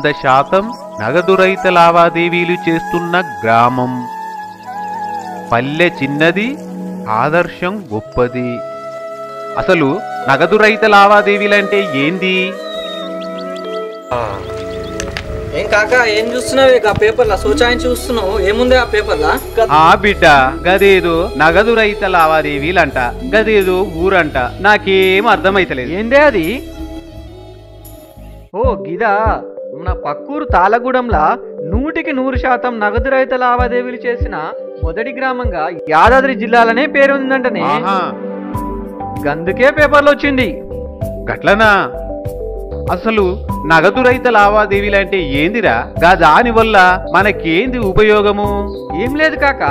100% నగదు రహిత లావాదేవీలు చేస్తున్న గ్రామం. పల్లె చిన్నది, ఆదర్శం గొప్పది. అసలు నగదు రహిత లావాదేవీలంటే ఏంది? ఏం కాక ఏం చూస్తున్నావు? ఆ పేపర్లా సూచాయని చూస్తున్నావు, ఏముంది ఆ పేపర్లా? ఆ బిడ్డ, గదేదో నగదు రహిత లావాదేవీలంట, గదేదో ఊరంట, నాకేం అర్థమైతలేదు. ఏందే అది? ఓ గిదా, మన పక్కూరు తాళగూడెంలా 100% నగదు రహిత లావాదేవీలు చేసిన మొదటి గ్రామంగా యాదాద్రి జిల్లాలనే పేరుందంటనే. గందుకే పేపర్లో వచ్చింది. గట్లనా? అసలు నగదు రహిత లావాదేవీలంటే ఏందిరా? దాని వల్ల మనకేంది ఉపయోగము? ఏం లేదు కాక,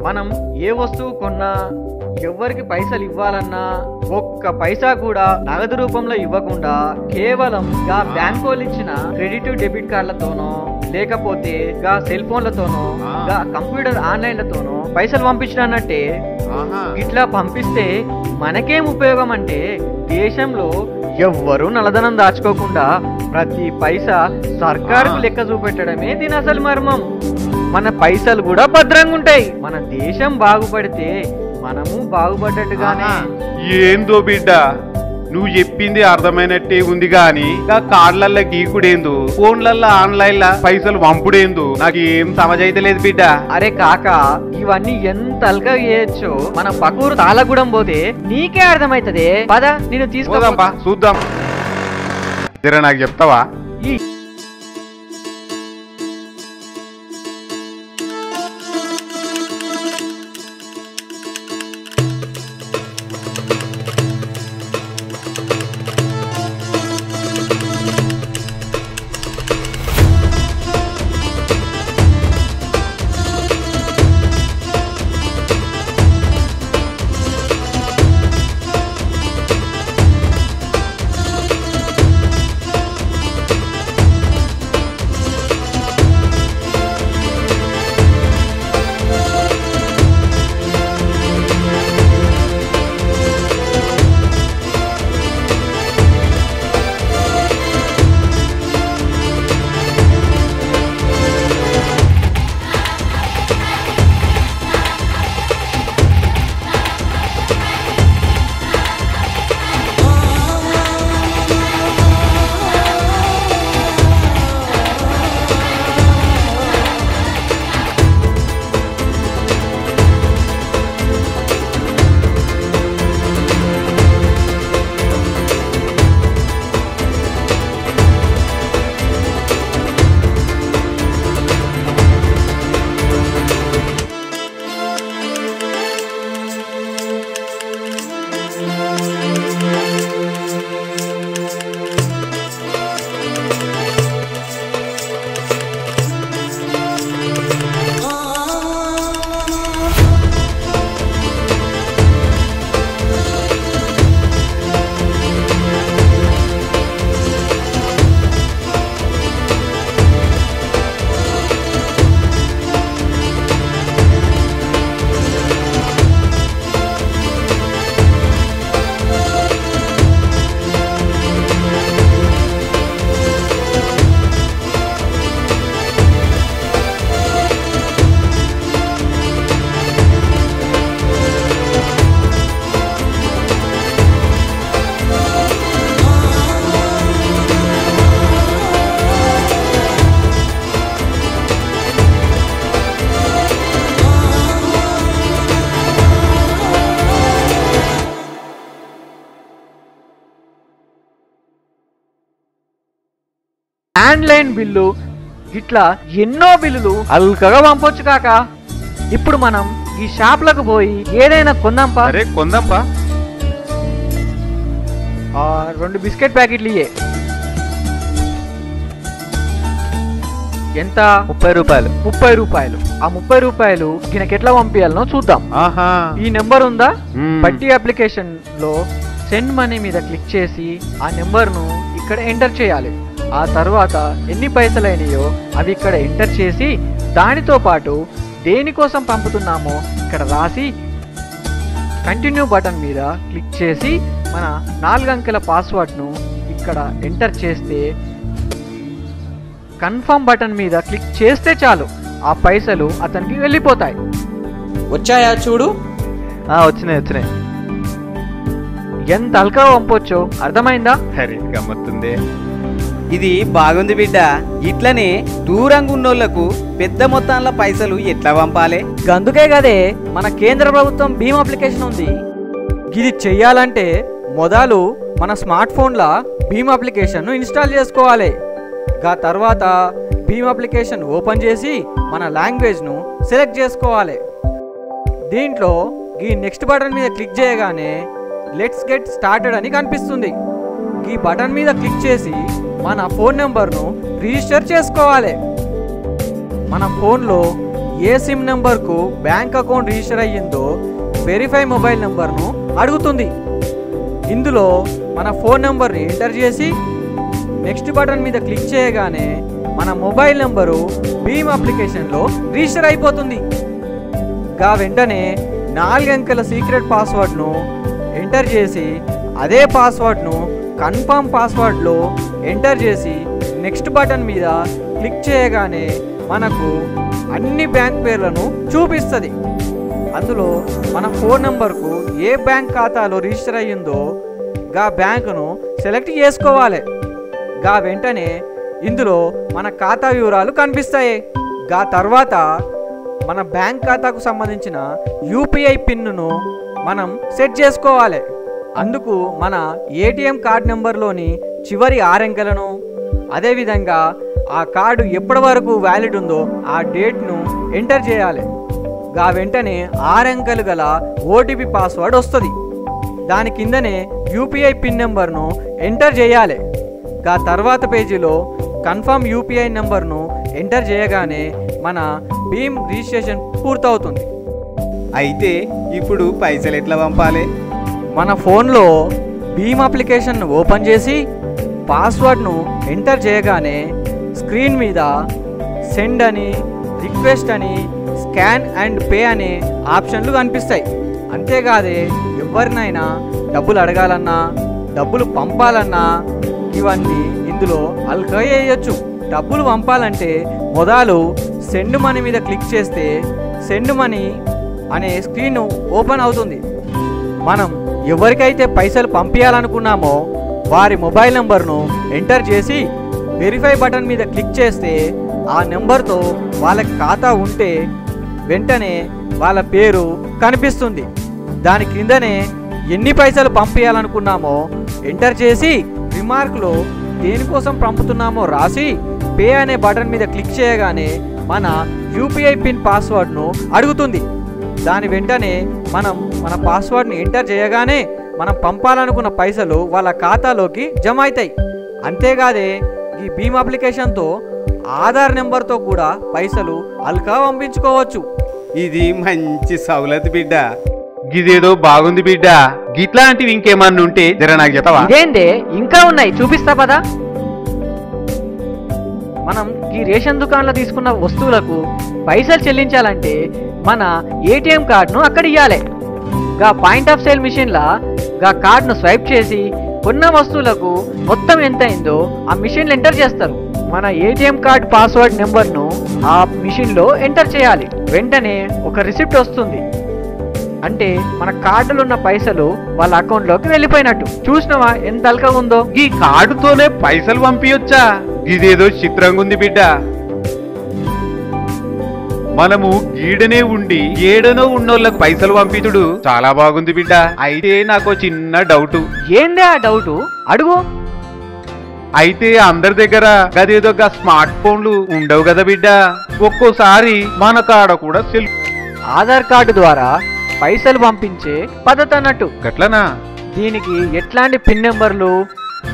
మనం ఏ వస్తువు కొన్నా, ఎవరికి పైసలు ఇవ్వాలన్నా ఒక్క పైసా కూడా నగదు రూపంలో ఇవ్వకుండా కేవలం గా బ్యాంక్ వాళ్ళు ఇచ్చిన క్రెడిట్ డెబిట్ కార్డులతోనో లేకపోతే గా సెల్ ఫోన్లతోనో గా కంప్యూటర్ ఆన్లైన్లతోనో పైసలు పంపించినట్టే. ఇట్లా పంపిస్తే మనకేం ఉపయోగం అంటే, దేశంలో ఎవ్వరూ నల్లధనం దాచుకోకుండా ప్రతి పైసా సర్కారుకు లెక్క చూపెట్టడమే దీని అసలు మర్మం. మన పైసలు కూడా భద్రంగా ఉంటాయి. మన దేశం బాగుపడితే మనము బాగుపడ్డట్టుగానే. ఏందో బిడ్డ, నువ్వు చెప్పింది అర్థమైనట్టే ఉంది గాని కార్డులల్లో గీకుడేందు, ఫోన్లల్లో ఆన్లైన్ల పైసలు పంపుడేందు నాకు ఏం సమజైతలేదు బిడ్డ. అరే కాక, ఇవన్నీ ఎంత అల్గా చేయొచ్చో మన పక్కూరు తాళగూడెం పోతే నీకే అర్థమైతదే. పద నేను తీసుకోదాంపా, చూద్దాం. జర నాకు చెప్తావా? ల్యాండ్లైన్ బిల్లు ఇట్లా ఎన్నో బిల్లులు అల్కగా పంపొచ్చు కాక. ఇప్పుడు మనం ఈ షాప్లకు పోయి ఏదైనా కొందాంపా. కొందాంపా. 2 బిస్కెట్ ప్యాకెట్లు ఇయ్యే. ఎంత? 30 రూపాయలు. 30 రూపాయలు. ఆ 30 రూపాయలు దీనికి ఎట్లా పంపించాలనో చూద్దాం. ఈ నెంబర్ ఉందా? బట్టి అప్లికేషన్ లో సెండ్ మనీ మీద క్లిక్ చేసి ఆ నెంబర్ను ఇక్కడ ఎంటర్ చేయాలి. ఆ తర్వాత ఎన్ని పైసలు అయినాయో అవి ఇక్కడ ఎంటర్ చేసి దానితో పాటు దేనికోసం పంపుతున్నామో ఇక్కడ రాసి కంటిన్యూ బటన్ మీద క్లిక్ చేసి మన 4 అంకెల పాస్వర్డ్ను ఇక్కడ ఎంటర్ చేస్తే కన్ఫర్మ్ బటన్ మీద క్లిక్ చేస్తే చాలు ఆ పైసలు అతనికి వెళ్ళిపోతాయి. వచ్చాయా చూడు. వచ్చినాయి. ఎంత అల్కా పంపొచ్చో అర్థమైందా? అరే గమ్మత్తుందే. ఇది బాగుంది బిడ్డ. ఇట్లనే దూరంగా ఉన్నోళ్లకు పెద్ద మొత్తాల పైసలు ఎట్లా పంపాలి? అందుకే కదే మన కేంద్ర ప్రభుత్వం భీమ్ అప్లికేషన్ ఉంది. ఇది చెయ్యాలంటే మొదలు మన స్మార్ట్ ఫోన్లో భీమ్ అప్లికేషన్ను ఇన్స్టాల్ చేసుకోవాలి. తర్వాత భీమ్ అప్లికేషన్ ఓపెన్ చేసి మన లాంగ్వేజ్ను సెలెక్ట్ చేసుకోవాలి. దీంట్లో ఈ నెక్స్ట్ బటన్ మీద క్లిక్ చేయగానే లెట్స్ గెట్ స్టార్టెడ్ అని కనిపిస్తుంది. ఈ బటన్ మీద క్లిక్ చేసి మన ఫోన్ నెంబర్ను రిజిస్టర్ చేసుకోవాలి. మన ఫోన్లో ఏ సిమ్ నెంబర్కు బ్యాంక్ అకౌంట్ రిజిస్టర్ అయ్యిందో వెరిఫై మొబైల్ నెంబర్ను అడుగుతుంది. ఇందులో మన ఫోన్ నెంబర్ని ఎంటర్ చేసి నెక్స్ట్ బటన్ మీద క్లిక్ చేయగానే మన మొబైల్ నెంబరు భీమ్ అప్లికేషన్లో రిజిస్టర్ అయిపోతుంది. వెంటనే 4 అంకెల సీక్రెట్ పాస్వర్డ్ను ఎంటర్ చేసి అదే పాస్వర్డ్ను కన్ఫర్మ్ పాస్వర్డ్లో ఎంటర్ చేసి నెక్స్ట్ బటన్ మీద క్లిక్ చేయగానే మనకు అన్ని బ్యాంక్ పేర్లను చూపిస్తుంది. అందులో మన ఫోన్ నెంబర్కు ఏ బ్యాంక్ ఖాతాలో రిజిస్టర్ అయ్యిందో బ్యాంకును సెలెక్ట్ చేసుకోవాలి. వెంటనే ఇందులో మన ఖాతా వివరాలు కనిపిస్తాయి. తర్వాత మన బ్యాంక్ ఖాతాకు సంబంధించిన యూపీఐ పిన్ను మనం సెట్ చేసుకోవాలి. అందుకు మన ఏటీఎం కార్డ్ నెంబర్లోని చివరి 6 అంకెలను, అదేవిధంగా ఆ కార్డు ఎప్పటి వరకు వ్యాలిడ్ ఉందో ఆ డేట్ను ఎంటర్ చేయాలి. వెంటనే 6 అంకెలు గల ఓటీపీ పాస్వర్డ్ వస్తుంది. దాని కిందనే యూపీఐ పిన్ నెంబర్ను ఎంటర్ చేయాలి. తర్వాత పేజీలో కన్ఫర్మ్ యూపీఐ నెంబర్ను ఎంటర్ చేయగానే మన భీమ్ రిజిస్ట్రేషన్ పూర్తవుతుంది. అయితే ఇప్పుడు పైసలు ఎట్లా పంపాలి? మన ఫోన్లో భీమ్ అప్లికేషన్ ఓపెన్ చేసి పాస్వర్డ్ను ఎంటర్ చేయగానే స్క్రీన్ మీద సెండ్ అని, రిక్వెస్ట్ అని, స్కాన్ అండ్ పే అనే ఆప్షన్లు కనిపిస్తాయి. అంతేకాదే ఎవరినైనా డబ్బులు అడగాలన్నా, డబ్బులు పంపాలన్నా ఇవన్నీ ఇందులో అల్కా చేయొచ్చు. డబ్బులు పంపాలంటే మొదలు సెండ్ మనీ మీద క్లిక్ చేస్తే సెండ్ మనీ అనే స్క్రీన్ ఓపెన్ అవుతుంది. మనం ఎవరికైతే పైసలు పంపించాలనుకున్నామో వారి మొబైల్ నెంబర్ను ఎంటర్ చేసి వెరిఫై బటన్ మీద క్లిక్ చేస్తే ఆ నెంబర్తో వాళ్ళకి ఖాతా ఉంటే వెంటనే వాళ్ళ పేరు కనిపిస్తుంది. దాని క్రిందనే ఎన్ని పైసలు పంపించాలనుకున్నామో ఎంటర్ చేసి రిమార్క్లో దేనికోసం పంపుతున్నామో రాసి పే అనే బటన్ మీద క్లిక్ చేయగానే మన యూపీఐ పిన్ పాస్వర్డ్ను అడుగుతుంది. దాని వెంటనే మనం మన పాస్వర్డ్ని ఎంటర్ చేయగానే మనం పంపాలనుకున్న పైసలు వాళ్ళ ఖాతాలోకి జమ అవుతాయి. అంతేకాదే ఈ భీమ్ అప్లికేషన్తో ఆధార్ నెంబర్తో కూడా పైసలు అల్కా పంపించుకోవచ్చు. ఇది మంచి సౌలత్ బిడ్డ. గిదేదో బాగుంది బిడ్డ. గిట్లాంటివి ఇంకేమన్నా ఉంటే జర నాకు చెప్పవా? ఇదేందే ఇంకా ఉన్నాయి, చూపిస్తా పదా. మనం ఈ రేషన్ దుకాణంలో తీసుకున్న వస్తువులకు పైసలు చెల్లించాలంటే మన ఏటీఎం కార్డును అక్కడ ఇవ్వాలి. పాయింట్ ఆఫ్ సేల్ మిషన్లా కార్డును స్వైప్ చేసి కొన్న వస్తువులకు మొత్తం ఎంత అయిందో ఆ మిషన్లో ఎంటర్ చేస్తారు. మన ఏటీఎం కార్డు పాస్వర్డ్ నెంబర్ను ఆ మిషన్లో ఎంటర్ చేయాలి. వెంటనే ఒక రిసిప్ట్ వస్తుంది. అంటే మన కార్డులో ఉన్న పైసలు వాళ్ళ అకౌంట్లోకి వెళ్ళిపోయినట్టు. చూసినవా ఎంత అల్కా ఉందో? ఈ కార్డుతోనే పైసలు పంపించొచ్చా? ఇదేదో చిత్రంగా ఉంది బిడ్డ. మనము గీడనే ఉండి ఏడనో ఉన్నోళ్ళకి పైసలు పంపించుడు చాలా బాగుంది బిడ్డ. అయితే నాకు చిన్న డౌట్. ఏందే ఆ డౌట్? అడుగు. అయితే అందరి దగ్గర గదేదో స్మార్ట్ ఫోన్లు ఉండవు కదా బిడ్డ. ఒక్కోసారి మన కాడ కూడా ఆధార్ కార్డు ద్వారా పైసలు పంపించే పద్ధతి అన్నట్టు. గట్లనా? దీనికి ఎట్లాంటి పిన్ నెంబర్లు,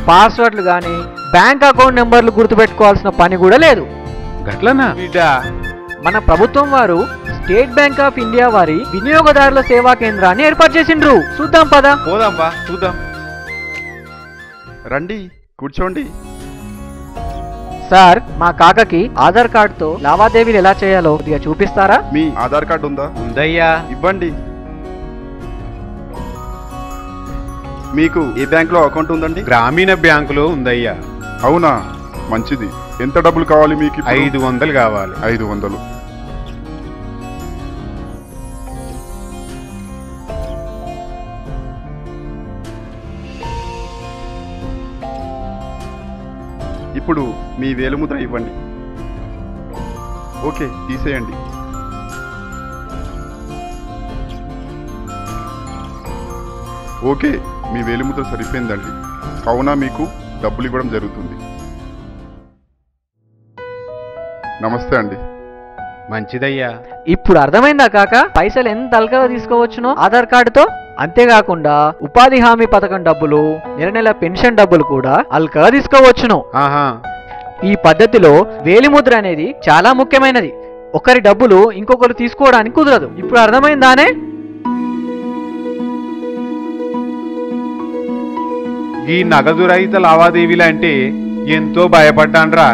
పాస్వర్డ్లు కానీ బ్యాంక్ అకౌంట్ నెంబర్లు గుర్తుపెట్టుకోవాల్సిన పని కూడా లేదు. గట్లనా బిడ్డ? మన ప్రభుత్వం వారు స్టేట్ బ్యాంక్ ఆఫ్ ఇండియా వారి వినియోగదారుల సేవా కేంద్రాన్ని ఏర్పాటు చేసిండ్రు. చూద్దాం పదా. పోదాంపా, చూద్దాం. రండి, కూర్చోండి. సార్, మా కాకకి ఆధార్ కార్డుతో లావాదేవీలు ఎలా చేయాలో కొద్దిగా చూపిస్తారా? మీ ఆధార్ కార్డు ఉందా? ఉందయ్యా. ఇవ్వండి. మీకు ఏ బ్యాంకులో అకౌంట్ ఉందండి? గ్రామీణ బ్యాంకులో ఉందయ్యా. అవునా? మంచిది. ఎంత డబ్బులు కావాలి మీకు ఇప్పుడు? 500 కావాలి. 500. ఇప్పుడు మీ వేలిముద్ర ఇవ్వండి. ఓకే, తీసేయండి. ఓకే, మీ వేలిముద్ర సరిపోయిందండి. కావున మీకు డబ్బులు ఇవ్వడం జరుగుతుంది. నమస్తే అండి. మంచిదయ్యా. ఇప్పుడు అర్థమైందా కాక పైసలు ఎంత అల్కగా తీసుకోవచ్చునో ఆధార్ కార్డుతో? అంతేకాకుండా ఉపాధి హామీ పథకం డబ్బులు, నెల నెల పెన్షన్ డబ్బులు కూడా అల్కగా తీసుకోవచ్చును. ఆహా, ఈ పద్ధతిలో వేలిముద్ర అనేది చాలా ముఖ్యమైనది. ఒకరి డబ్బులు ఇంకొకరు తీసుకోవడానికి కుదరదు. ఇప్పుడు అర్థమైందానే? ఈ నగదు రహిత లావాదేవీలు అంటే ఎంతో భయపడ్డాన్రా.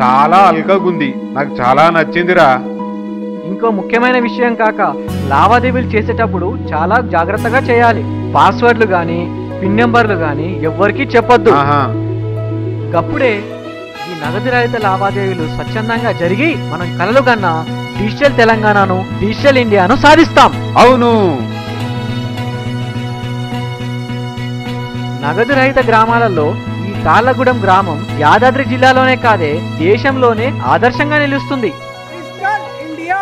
చాలా అల్కగుంది, నాకు చాలా నచ్చిందిరా. ఇంకో ముఖ్యమైన విషయం కాక లావాదేవీలు చేసేటప్పుడు చాలా జాగ్రత్తగా చేయాలి. పాస్వర్డ్లు గాని పిన్ నెంబర్లు గాని ఎవ్వరికీ చెప్పొద్దు. ఆహా, అప్పుడే ఈ నగదు రహిత లావాదేవీలు స్వచ్ఛందంగా జరిగి మనం కలలు కన్నా డిజిటల్ తెలంగాణను, డిజిటల్ ఇండియాను సాధిస్తాం. అవును. నగదు రహిత గ్రామాలలో ఈ తాళ్లగూడెం గ్రామం యాదాద్రి జిల్లాలోనే కాదే దేశంలోనే ఆదర్శంగా నిలుస్తుంది. Digital India.